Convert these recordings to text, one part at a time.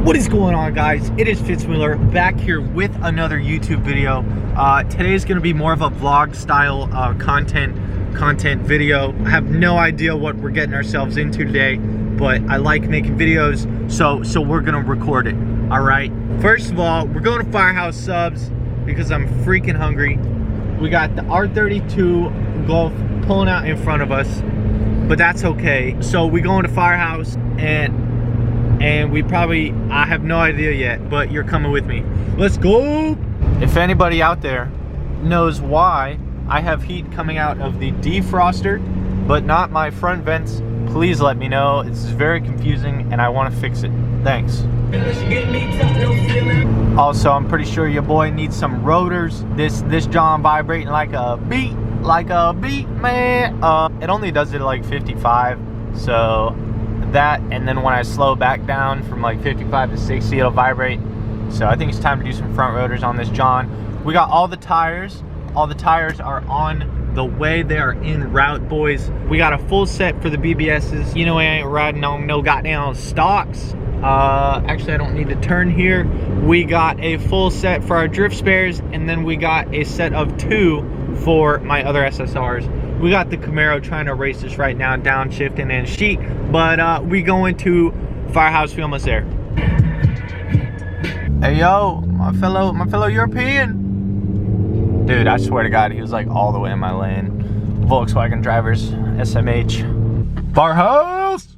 What is going on, guys? It is Fitz back here with another YouTube video. Today is going to be more of a vlog style content video. I have no idea what we're getting ourselves into today, but I like making videos, so we're going to record it. All right. First of all, we're going to Firehouse Subs because I'm freaking hungry. We got the R32 Golf pulling out in front of us, but that's okay. So we go into Firehouse and we probably, I have no idea yet, but you're coming with me. Let's go. If anybody out there knows why I have heat coming out of the defroster but not my front vents, please let me know. It's very confusing and I want to fix it. Thanks. Also, I'm pretty sure your boy needs some rotors. This John vibrating like a beat, man. It only does it at like 55, so that, and then when I slow back down from like 55 to 60, it'll vibrate. So I think it's time to do some front rotors on this John. We got all the tires. All the tires are on the way. They are en route, boys. We got a full set for the BBSs. You know, I ain't riding on no goddamn stocks. Actually, I don't need to turn here. We got a full set for our drift spares, and then we got a set of 2 for my other SSRs. We got the Camaro trying to race us right now, downshifting and sheet, but we going to Firehouse. We almost there. Hey yo, my fellow European. Dude, I swear to God, he was like all the way in my lane. Volkswagen drivers, SMH. Firehouse!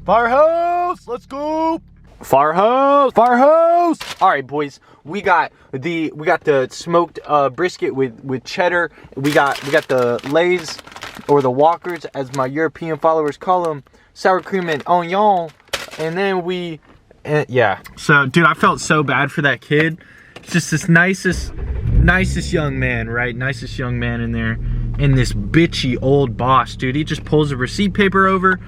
Firehouse! Let's go! Firehouse! Firehouse! Alright, boys, we got the smoked brisket with cheddar. We got the Lays, or the Walkers as my European followers call them, sour cream and onion. And then yeah. So dude, I felt so bad for that kid. It's just this nicest young man, right? Nicest young man in there. And this bitchy old boss, dude, he just pulls the receipt paper over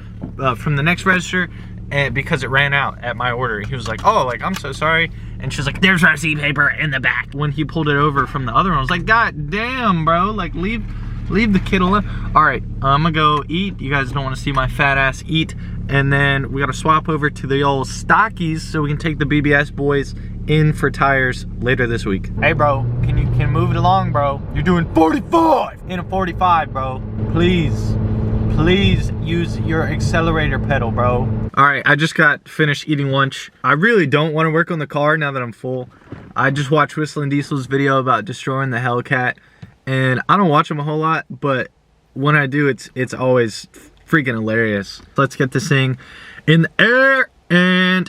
from the next register, and because it ran out at my order, he was like, oh, like, I'm so sorry. And she's like, there's receipt paper in the back. When he pulled it over from the other one, I was like, God damn, bro, like, leave the kid alone. All right, I'm gonna go eat. You guys don't want to see my fat ass eat. And then we gotta swap over to the old stockies so we can take the BBS boys in for tires later this week. Hey bro, can you move it along, bro? You're doing 45 in a 45, bro. Please use your accelerator pedal, bro. All right, I just got finished eating lunch. I really don't want to work on the car now that I'm full. I just watched Whistling Diesel's video about destroying the Hellcat, and I don't watch them a whole lot, but when I do, it's always freaking hilarious. Let's get this thing in the air and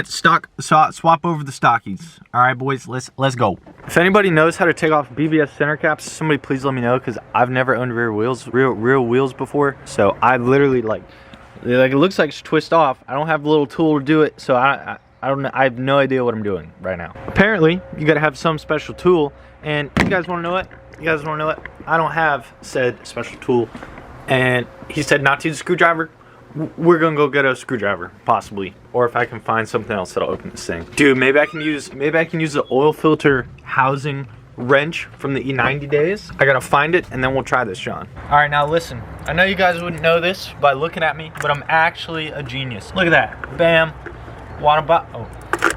swap over the stockies. All right, boys, let's go. If anybody knows how to take off BBS center caps, somebody please let me know, because I've never owned rear wheels before. So I literally like it looks like it's twist off. I don't have a little tool to do it, so I don't know. I have no idea what I'm doing right now. Apparently, you got to have some special tool, and you guys want to know what? I don't have said special tool, and he said not to use a screwdriver. We're gonna go get a screwdriver, possibly, or if I can find something else that'll open this thing. Dude, maybe I can use the oil filter housing wrench from the E90 days. I gotta find it, and then we'll try this, John. All right, now listen. I know you guys wouldn't know this by looking at me, but I'm actually a genius. Look at that, bam. Oh,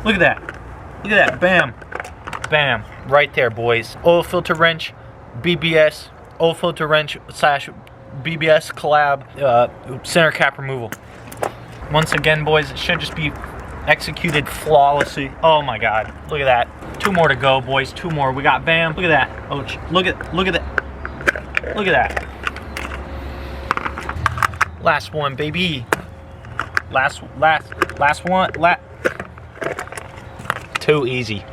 look at that, bam, bam, right there, boys. Oil filter wrench, BBS, oil filter wrench / BBS collab center cap removal. Once again, boys, it should just be executed flawlessly. Oh my God, look at that. 2 more to go, boys. 2 more. We got bam. Look at that. Oh, look at that. Look at that. Last one, baby. Last one. Too easy.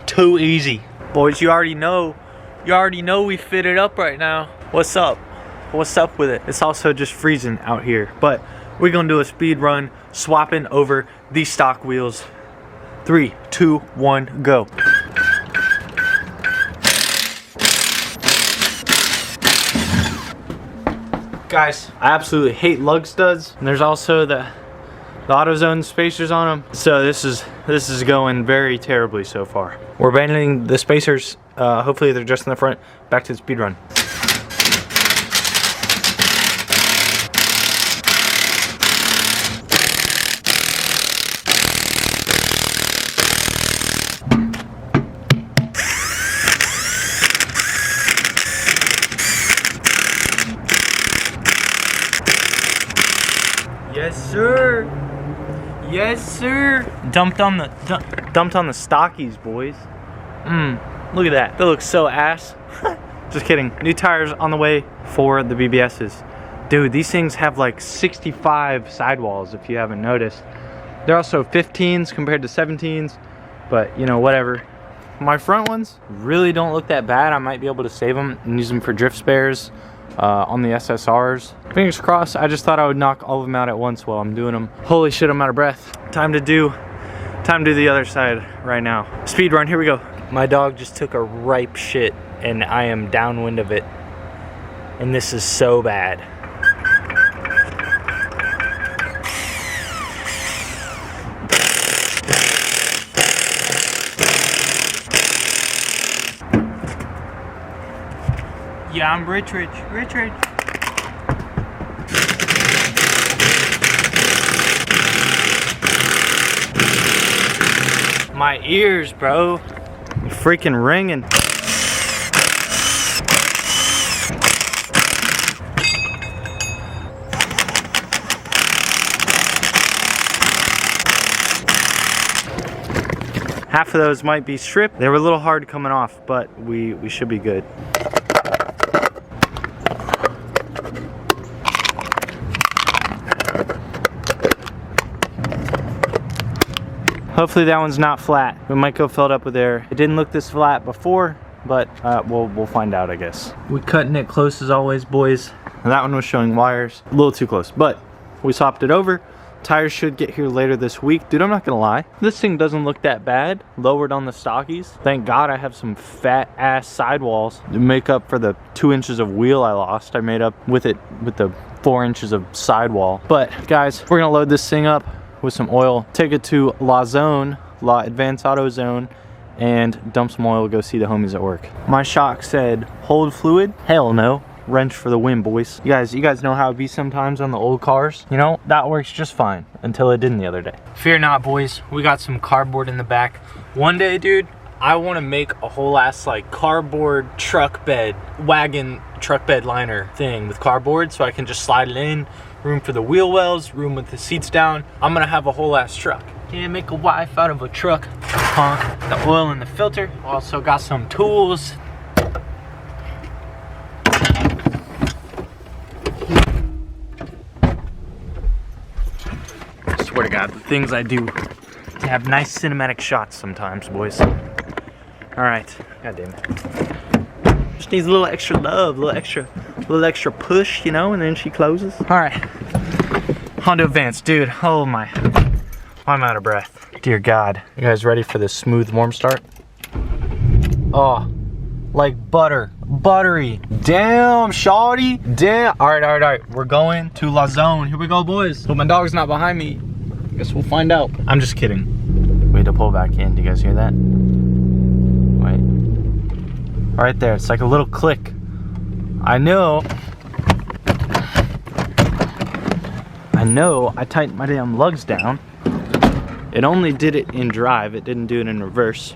Boys, you already know we fit it up right now. What's up with it? It's also just freezing out here, but we're gonna do a speed run swapping over these stock wheels. 3, 2, 1, go. Guys, I absolutely hate lug studs, and there's also the AutoZone spacers on them, so this is going very terribly so far. We're abandoning the spacers. Hopefully they're just in the front. Back to the speed run. sir. Yes, sir. Dumped on the stockies, boys. Look at that. That looks so ass. Just kidding. New tires on the way for the BBSs. Dude, these things have like 65 sidewalls if you haven't noticed. They're also 15s compared to 17s, but you know, whatever. My front ones really don't look that bad. I might be able to save them and use them for drift spares on the SSRs. Fingers crossed. I just thought I would knock all of them out at once while I'm doing them. Holy shit, I'm out of breath. Time to do the other side right now. Speed run, here we go. My dog just took a ripe shit and I am downwind of it. And this is so bad. Yeah, I'm rich. My ears, bro. They're freaking ringing. Half of those might be stripped. They were a little hard coming off, but we should be good. Hopefully that one's not flat. We might go fill it up with air. It didn't look this flat before, but we'll find out, I guess. We're cutting it close as always, boys. And that one was showing wires a little too close, but we swapped it over. Tires should get here later this week. Dude, I'm not gonna lie. This thing doesn't look that bad. Lowered on the stockies. Thank God I have some fat ass sidewalls to make up for the 2 inches of wheel I lost. I made up with it with the 4 inches of sidewall. But guys, we're gonna load this thing up with some oil, take it to La Advanced Auto Zone, and dump some oil, go see the homies at work. My shock said, hold fluid? Hell no. Wrench for the win, boys. You guys know how it be sometimes on the old cars. You know, that works just fine until it didn't the other day. Fear not, boys. We got some cardboard in the back. One day, dude, I want to make a whole ass like cardboard truck bed, wagon truck bed liner thing with cardboard so I can just slide it in. Room for the wheel wells, room with the seats down. I'm gonna have a whole ass truck. Can't make a wife out of a truck. The oil in the filter. Also got some tools. I swear to God, the things I do to have nice cinematic shots sometimes, boys. All right, God damn it. Just needs a little extra love, a little extra push, you know, and then she closes. All right, Honda Advance, dude. Oh my, I'm out of breath. Dear God, you guys ready for this smooth warm start? Oh, like butter, buttery. Damn, shawty, damn. All right. We're going to La Zone. Here we go, boys. Hope my dog's not behind me. Guess we'll find out. I'm just kidding. Wait to pull back in. Do you guys hear that? Wait. Right there. It's like a little click. I know. I tightened my damn lugs down. It only did it in drive. It didn't do it in reverse.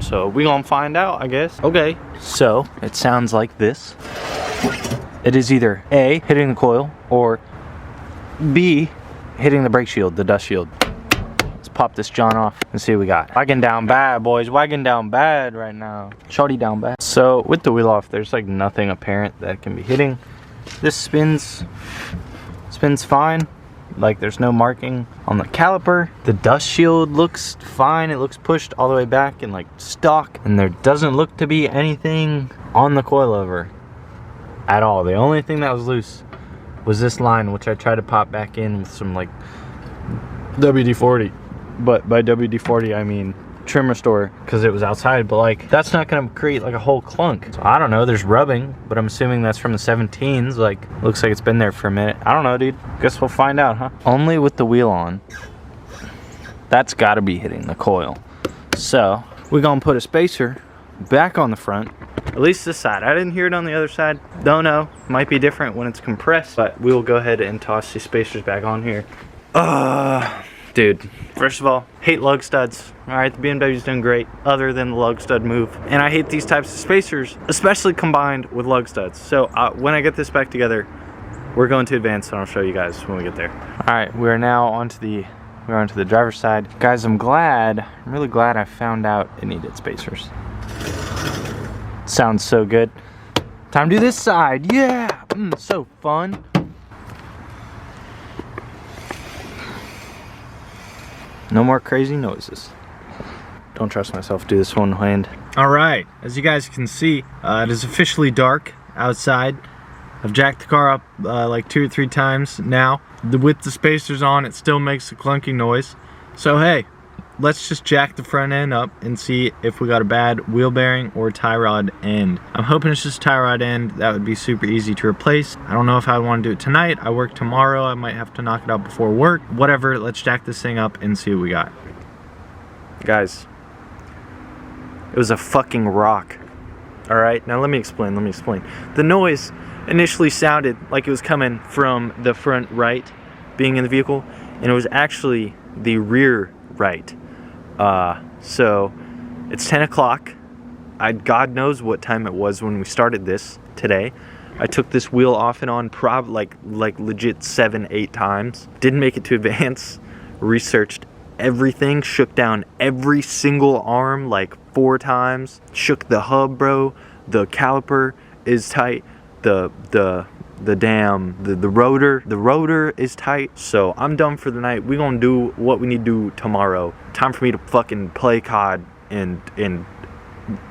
So we gonna find out, I guess. Okay. So it sounds like this. It is either A, hitting the coil, or B, hitting the brake shield, the dust shield. Let's pop this John off and see what we got. Wagon down bad, boys. Wagon down bad right now. Shorty down bad. So with the wheel off, there's like nothing apparent that can be hitting. This spins fine. Like there's no marking on the caliper. The dust shield looks fine. It looks pushed all the way back and like stock. And there doesn't look to be anything on the coilover at all. The only thing that was loose was this line, which I tried to pop back in with some like WD-40. But by WD-40 I mean trim restore, because it was outside, but like that's not gonna create like a whole clunk. So I don't know, there's rubbing, but I'm assuming that's from the 17s. Like looks like it's been there for a minute. I don't know, dude. Guess we'll find out, huh? Only with the wheel on, that's gotta be hitting the coil. So we're gonna put a spacer back on the front, at least this side. I didn't hear it on the other side. Don't know, might be different when it's compressed, but we will go ahead and toss these spacers back on here. Dude, first of all, hate lug studs. All right, the BMW's doing great other than the lug stud move. And I hate these types of spacers, especially combined with lug studs. So when I get this back together, we're going to Advance and I'll show you guys when we get there. All right, we're onto the driver's side. Guys, I'm really glad I found out it needed spacers. Sounds so good. Time to do this side, yeah! So fun. No more crazy noises. Don't trust myself to do this one hand. All right, as you guys can see, it is officially dark outside. I've jacked the car up like 2 or 3 times now. With the spacers on, it still makes a clunking noise. So hey, let's just jack the front end up and see if we got a bad wheel bearing or tie rod end. I'm hoping it's just tie rod end. That would be super easy to replace. I don't know if I want to do it tonight. I work tomorrow. I might have to knock it out before work. Whatever, let's jack this thing up and see what we got. Guys, it was a fucking rock. All right, now let me explain. The noise initially sounded like it was coming from the front right being in the vehicle, and it was actually the rear right. So it's 10 o'clock. God knows what time it was when we started this today. I took this wheel off and on probably like legit 7-8 times. Didn't make it to advance. Researched everything, shook down every single arm like 4 times. Shook the hub, bro. The caliper is tight. The rotor is tight. So I'm done for the night. We're gonna do what we need to do tomorrow. Time for me to fucking play COD and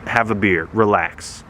have a beer, relax.